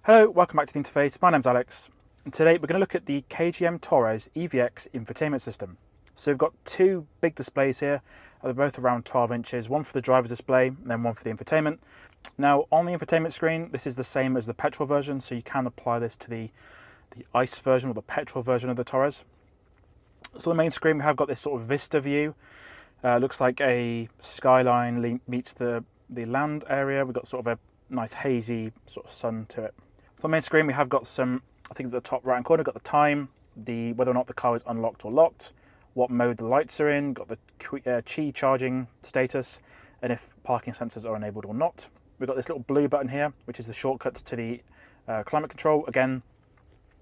Hello, welcome back to the interface. My name's Alex, and today we're going to look at the KGM Torres EVX infotainment system. So we've got two big displays here. They're both around 12 inches, one for the driver's display and then one for the infotainment. Now on the infotainment screen, this is the same as the petrol version, so you can apply this to the ICE version or the petrol version of the Torres. So the main screen, we have got this sort of vista view. Looks like a skyline meets the land area. We've got sort of a nice hazy sort of sun to it. So on the main screen we have got some, I think at the top right hand corner, got the time, whether or not the car is unlocked or locked, what mode the lights are in, got the Qi charging status, and if parking sensors are enabled or not. We've got this little blue button here, which is the shortcut to the climate control. Again,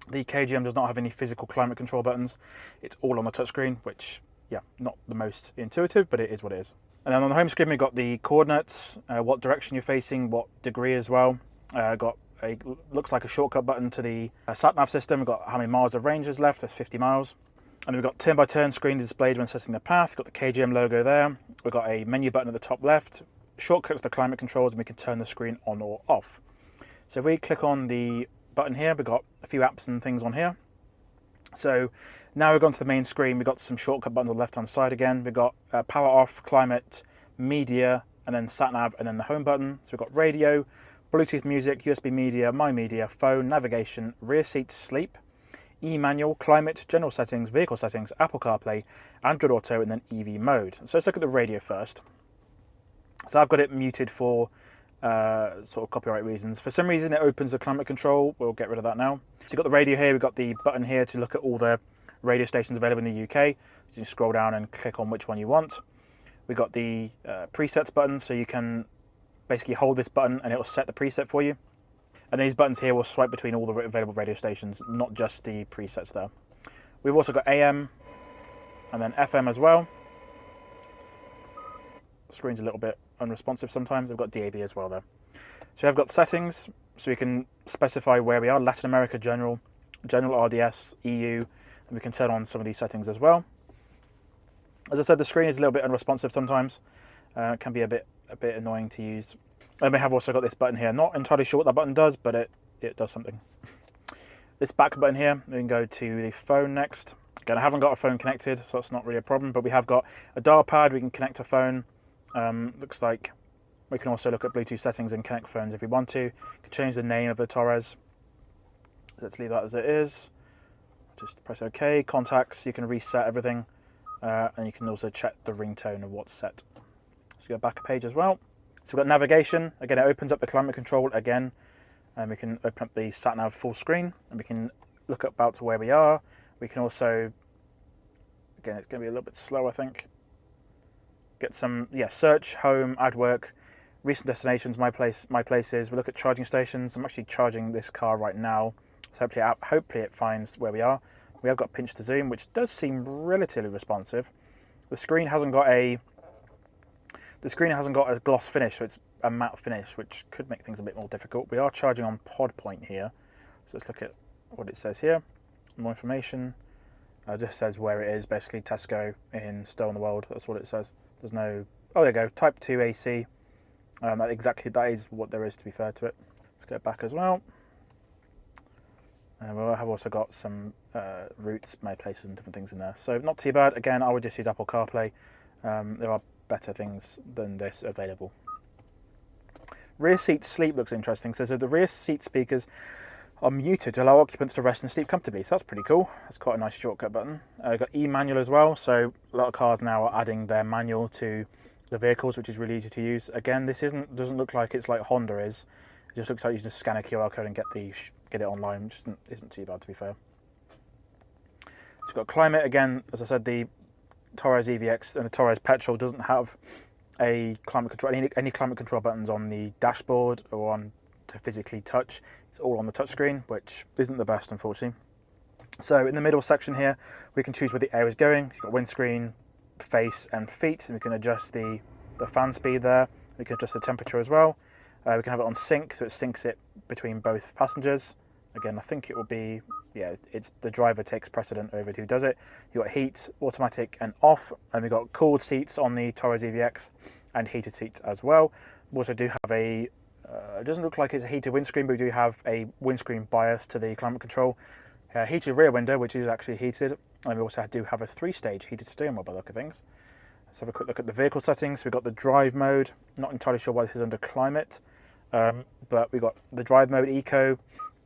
the KGM does not have any physical climate control buttons. It's all on the touchscreen, which, yeah, not the most intuitive, but it is what it is. And then on the home screen, we've got the coordinates, what direction you're facing, what degree as well. Got looks like a shortcut button to the sat-nav system. We've got how many miles of range is left, that's 50 miles. And we've got turn-by-turn screen displayed when setting the path. We've got the KGM logo there. We've got a menu button at the top left, shortcuts to the climate controls, and we can turn the screen on or off. So if we click on the button here, we've got a few apps and things on here. So now we've gone to the main screen. We've got some shortcut buttons on the left-hand side again. We've got power off, climate, media, and then sat-nav, and then the home button. So we've got radio, Bluetooth music, USB media, my media, phone, navigation, rear seat sleep, e-manual, climate, general settings, vehicle settings, Apple CarPlay, Android Auto, and then EV mode. So let's look at the radio first. So I've got it muted for sort of copyright reasons. For some reason it opens the climate control. We'll get rid of that now. So you've got the radio here. We've got the button here to look at all the radio stations available in the UK. So you scroll down and click on which one you want. We've got the presets button, so you can basically hold this button and it will set the preset for you. And these buttons here will swipe between all the available radio stations, not just the presets there. We've also got AM and then FM as well. The screen's a little bit unresponsive sometimes. We've got DAB as well there. So I've got settings, so we can specify where we are: Latin America, general RDS, EU, and we can turn on some of these settings as well. As I said, the screen is a little bit unresponsive sometimes. It can be a bit annoying to use. And we have also got this button here. Not entirely sure what that button does, but it does something. This back button here, we can go to the phone next. Again, I haven't got a phone connected, so it's not really a problem, but we have got a dial pad. We can connect a phone. Looks like we can also look at Bluetooth settings and connect phones if we want to. We can change the name of the Torres. Let's leave that as it is. Just press OK. Contacts, you can reset everything. And you can also check the ringtone of what's set. So we go back a page as well. So we've got navigation. Again, it opens up the climate control again. And we can open up the sat-nav full screen. And we can look about to where we are. We can also, again, it's going to be a little bit slow, I think. Get some, search, home, add work, recent destinations, my places. We look at charging stations. I'm actually charging this car right now. So hopefully it finds where we are. We have got pinch to zoom, which does seem relatively responsive. The screen hasn't got a gloss finish, so it's a matte finish, which could make things a bit more difficult. We are charging on pod point here, so let's look at what it says here. More information. It just says where it is, basically Tesco in Stowe in the World. That's what it says. There's no. Oh, there you go. Type 2 AC. That is what there is, to be fair to it. Let's go back as well. And we have also got some routes, my places, and different things in there. So not too bad. Again, I would just use Apple CarPlay. There are better things than this available. Rear seat sleep looks interesting. So the rear seat speakers are muted to allow occupants to rest and sleep comfortably. So that's pretty cool. That's quite a nice shortcut button. We've got e-manual as well. So a lot of cars now are adding their manual to the vehicles, which is really easy to use. Again, this doesn't look like it's like Honda is. It just looks like you just scan a QR code and get it online, which isn't too bad, to be fair. So you've got climate. Again, as I said, the Torres EVX and the Torres Petrol doesn't have a climate control, any climate control buttons on the dashboard or on to physically touch. It's all on the touchscreen, which isn't the best, unfortunately. So in the middle section here, we can choose where the air is going. You've got windscreen, face, and feet, and we can adjust the fan speed there. We can adjust the temperature as well. We can have it on sync, so it syncs it between both passengers. Again, I think it will be, it's the driver takes precedent over who does it. You've got heat, automatic, and off, and we've got cooled seats on the Torres EVX and heated seats as well. We also do have a It doesn't look like it's a heated windscreen, but we do have a windscreen bias to the climate control. Heated rear window, which is actually heated. And we also do have a 3-stage heated steering wheel by the look of things. Let's have a quick look at the vehicle settings. We've got the drive mode. Not entirely sure why this is under climate, but we've got the drive mode eco,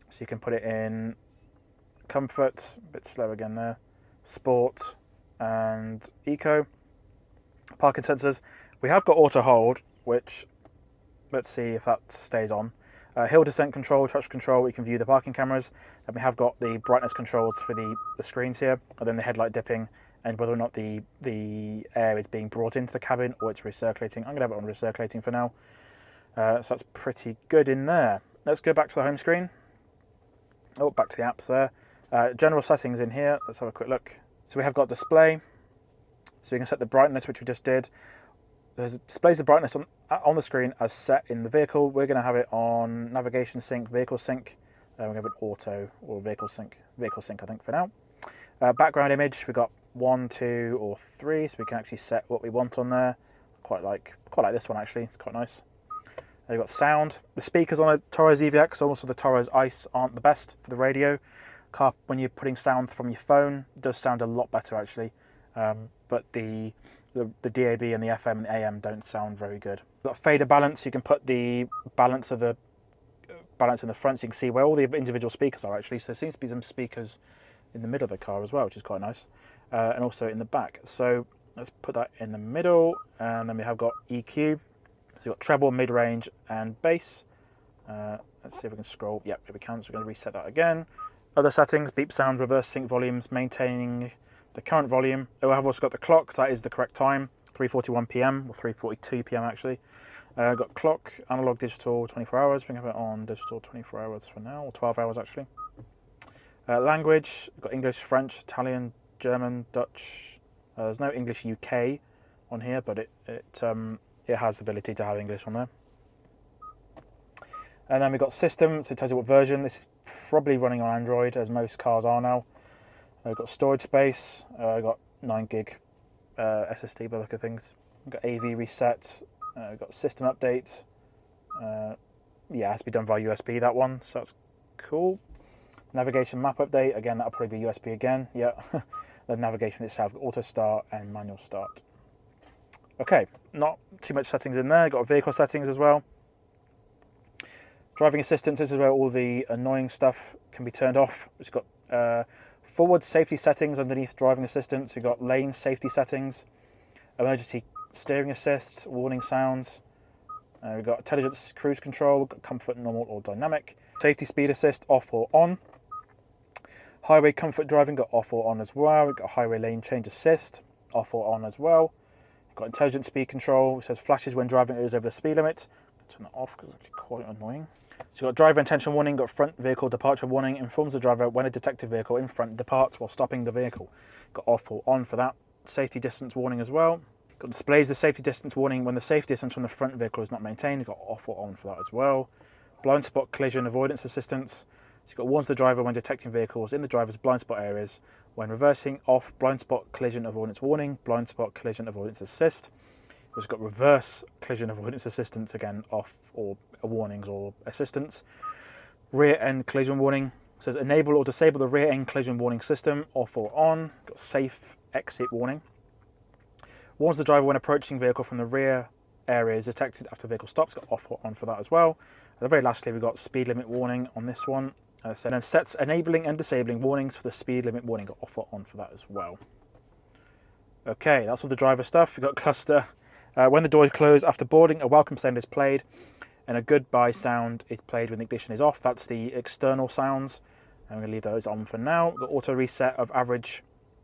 so you can put it in comfort, a bit slow again there, sport, and eco. Parking sensors. We have got auto hold, which let's see if that stays on. Hill descent control, touch control, we can view the parking cameras, and we have got the brightness controls for the screens here, and then the headlight dipping, and whether or not the air is being brought into the cabin or it's recirculating. I'm going to have it on recirculating for now. So that's pretty good in there. Let's go back to the home screen. Oh, back to the apps there. General settings in here, let's have a quick look. So we have got display, so you can set the brightness, which we just did. It displays the brightness on the screen as set in the vehicle. We're going to have it on navigation sync, vehicle sync. We're going to have it auto or vehicle sync I think for now. Background image, we've got 1, 2 or 3, so we can actually set what we want on there. Quite like this one actually, it's quite nice. You've got sound. The speakers on a Torres EVX, also the Torres Ice, aren't the best for the radio. When you're putting sound from your phone, it does sound a lot better actually, but the DAB and the FM and the AM don't sound very good. We've got fader balance, you can put the balance in the front so you can see where all the individual speakers are actually. So there seems to be some speakers in the middle of the car as well, which is quite nice, and also in the back. So let's put that in the middle, and then we have got EQ. So you've got treble, mid-range and bass. Let's see if we can scroll. Yep, here we can, so we're going to reset that again. Other settings, beep sound, reverse sync volumes, maintaining the current volume. Oh, I've also got the clock, so that is the correct time, 3:41 PM or 3:42 PM actually. Got clock, analog, digital, 24 hours. We can have it on digital 24 hours for now, or 12 hours actually. Language, we've got English, French, Italian, German, Dutch. There's no English UK on here, but it has the ability to have English on there. And then we've got system, so it tells you what version. This is probably running on Android, as most cars are now. We've got storage space, we've got 9 gig SSD by the look of things. We've got AV reset, we've got system update. Yeah, it has to be done via USB, that one, so that's cool. Navigation map update, again, that'll probably be USB again, yeah. The navigation itself, auto start and manual start. Okay, not too much settings in there. Got vehicle settings as well. Driving assistance, this is where all the annoying stuff can be turned off. It's got forward safety settings underneath driving assistance. We've got lane safety settings, emergency steering assist, warning sounds. We've got intelligent cruise control, got comfort, normal or dynamic. Safety speed assist, off or on. Highway comfort driving, got off or on as well. We've got highway lane change assist, off or on as well. We've got intelligent speed control, which says flashes when driving is over the speed limit. Turn that off because it's actually quite annoying. So you've got driver intention warning, got front vehicle departure warning, informs the driver when a detected vehicle in front departs while stopping the vehicle. Got off or on for that. Safety distance warning as well. Got displays the safety distance warning when the safe distance from the front vehicle is not maintained. Got off or on for that as well. Blind spot collision avoidance assistance. So you've got warns the driver when detecting vehicles in the driver's blind spot areas. When reversing, off, blind spot collision avoidance warning, blind spot collision avoidance assist. We've got reverse collision avoidance assistance, again, off or warnings or assistance. Rear end collision warning. It says enable or disable the rear end collision warning system, off or on. Got safe exit warning. Warns the driver when approaching vehicle from the rear area is detected after vehicle stops. Got off or on for that as well. And very lastly, we've got speed limit warning on this one. So then sets enabling and disabling warnings for the speed limit warning. Got off or on for that as well. Okay, that's all the driver stuff. We've got cluster. When the doors close after boarding, a welcome sound is played and a goodbye sound is played when the ignition is off. That's the external sounds. I'm going to leave those on for now. We've got auto reset of average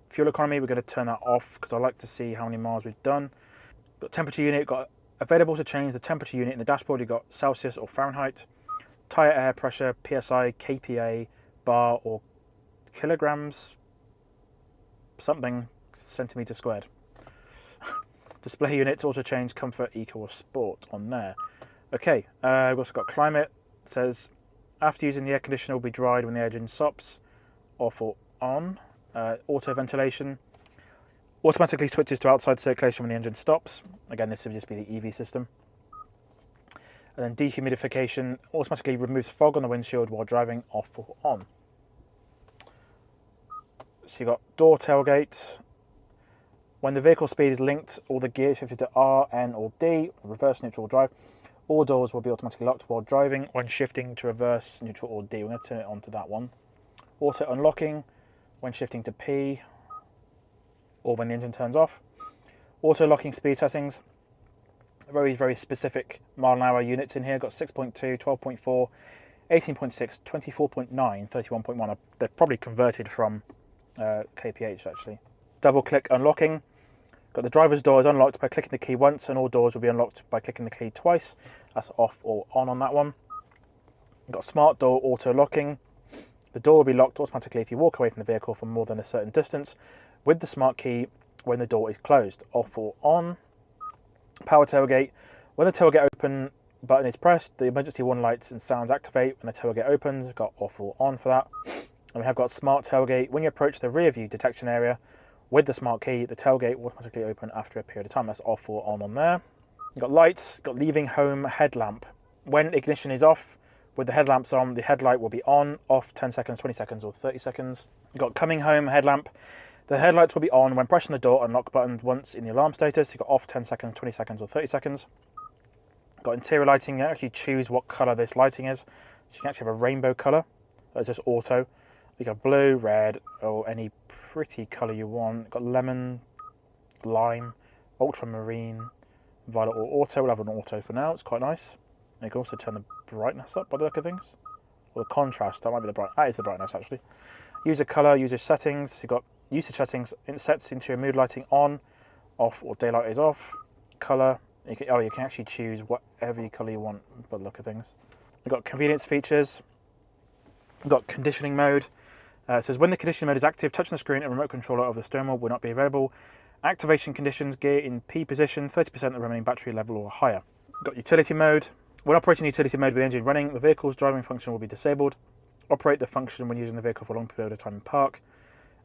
fuel economy. We're going to turn that off because I like to see how many miles we've done. We've got temperature unit. We've got available to change the temperature unit in the dashboard. You've got Celsius or Fahrenheit. Tyre air pressure, PSI, KPA, bar or kilograms, something centimetre squared. Display units, auto change, comfort, eco or sport on there. Okay, we've also got climate. It says after using the air conditioner will be dried when the engine stops, off or on. Auto ventilation automatically switches to outside circulation when the engine stops. Again, this would just be the EV system. And then dehumidification automatically removes fog on the windshield while driving, off or on. So you've got door tailgate. When the vehicle speed is linked or the gear shifted to R, N or D, reverse, neutral, drive, all doors will be automatically locked while driving. When shifting to reverse, neutral or D, we're going to turn it on to that one. Auto unlocking when shifting to P or when the engine turns off. Auto locking speed settings. Very, very specific mile an hour units in here. Got 6.2, 12.4, 18.6, 24.9, 31.1. They're probably converted from kph actually. Double click unlocking. Got the driver's door is unlocked by clicking the key once, and all doors will be unlocked by clicking the key twice. That's off or on that one. Got smart door auto locking. The door will be locked automatically if you walk away from the vehicle for more than a certain distance with the smart key when the door is closed, off or on. Power tailgate. When the tailgate open button is pressed, the emergency warning lights and sounds activate when the tailgate opens. Got off or on for that. And we have got smart tailgate. When you approach the rear view detection area with the smart key, the tailgate will automatically open after a period of time. That's off or on there. You've got lights, got leaving home headlamp. When ignition is off, with the headlamps on, the headlight will be on, off 10 seconds, 20 seconds or 30 seconds. You've got coming home headlamp. The headlights will be on when pressing the door unlock button once in the alarm status. You've got off 10 seconds, 20 seconds or 30 seconds. Got interior lighting. You can actually choose what colour this lighting is. So you can actually have a rainbow colour. That's just auto. You got blue, red, or any pretty colour you want. Got lemon, lime, ultramarine, violet or auto. We'll have an auto for now. It's quite nice. And you can also turn the brightness up by the look of things. Or the contrast. That might be the bright. That is the brightness actually. User colour, user settings. You've got usage settings. It sets interior mood lighting on, off, or daylight is off. Colour. You can actually choose whatever colour you want by the look of things. We've got convenience features. We've got conditioning mode. It says when the conditioning mode is active, touching the screen and remote controller of the steering wheel will not be available. Activation conditions, gear in P position, 30% of the remaining battery level or higher. We've got utility mode. When operating utility mode with the engine running, the vehicle's driving function will be disabled. Operate the function when using the vehicle for a long period of time in park.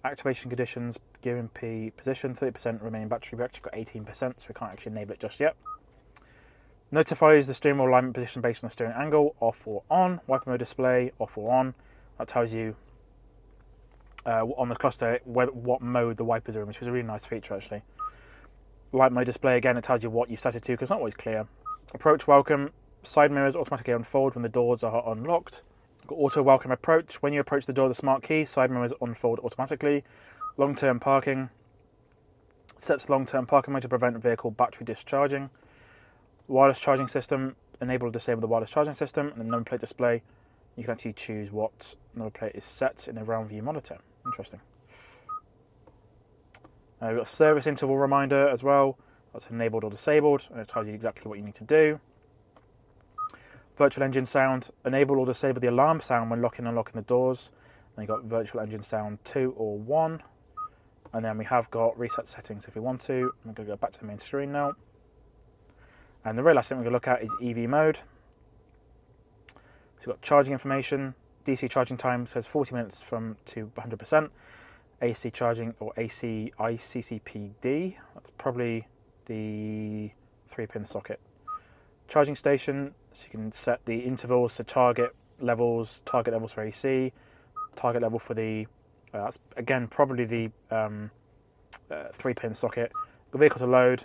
Activation conditions, gear in P position, 30% remaining battery. We've actually got 18%, so we can't actually enable it just yet. Notifies the steering wheel alignment position based on the steering angle, off or on. Wiper mode display, off or on. That tells you on the cluster what mode the wipers are in, which is a really nice feature actually. Light mode display, again, it tells you what you've set it to because it's not always clear. Approach welcome, side mirrors automatically unfold when the doors are unlocked. Got auto welcome approach. When you approach the door with the smart key, side mirrors unfold automatically. Long-term parking. Sets long-term parking mode to prevent vehicle battery discharging. Wireless charging system. Enable or disable the wireless charging system. And the number plate display. You can actually choose what number plate is set in the round view monitor. Interesting. We've got service interval reminder as well. That's enabled or disabled, and it tells you exactly what you need to do. Virtual engine sound. Enable or disable the alarm sound when locking and unlocking the doors. And you've got virtual engine sound 2 or 1. And then we have got reset settings if we want to. I'm going to go back to the main screen now. And the very last thing we're going to look at is EV mode. So we've got charging information. DC charging time says 40 minutes from to 100%. AC charging or AC ICCPD. That's probably the 3-pin socket. Charging station, so you can set the intervals to target levels for AC, target level for the, that's again probably the 3-pin socket. The vehicle to load,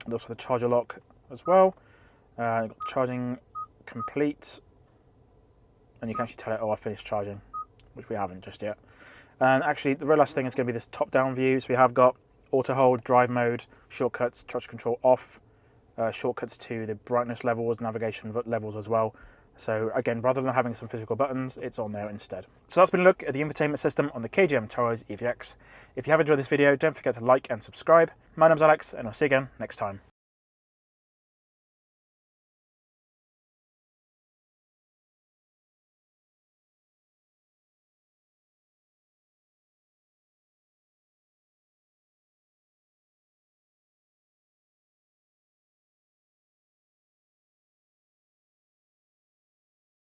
and also the charger lock as well. You've got charging complete, and you can actually tell it, oh, I finished charging, which we haven't just yet. And actually, the very last thing is going to be this top-down view. So we have got auto hold, drive mode, shortcuts, traction control off, shortcuts to the brightness levels, navigation levels as well. So again, rather than having some physical buttons, it's on there instead. So that's been a look at the infotainment system on the KGM Torres EVX. If you have enjoyed this video, don't forget to like and subscribe. My name's Alex, and I'll see you again next time.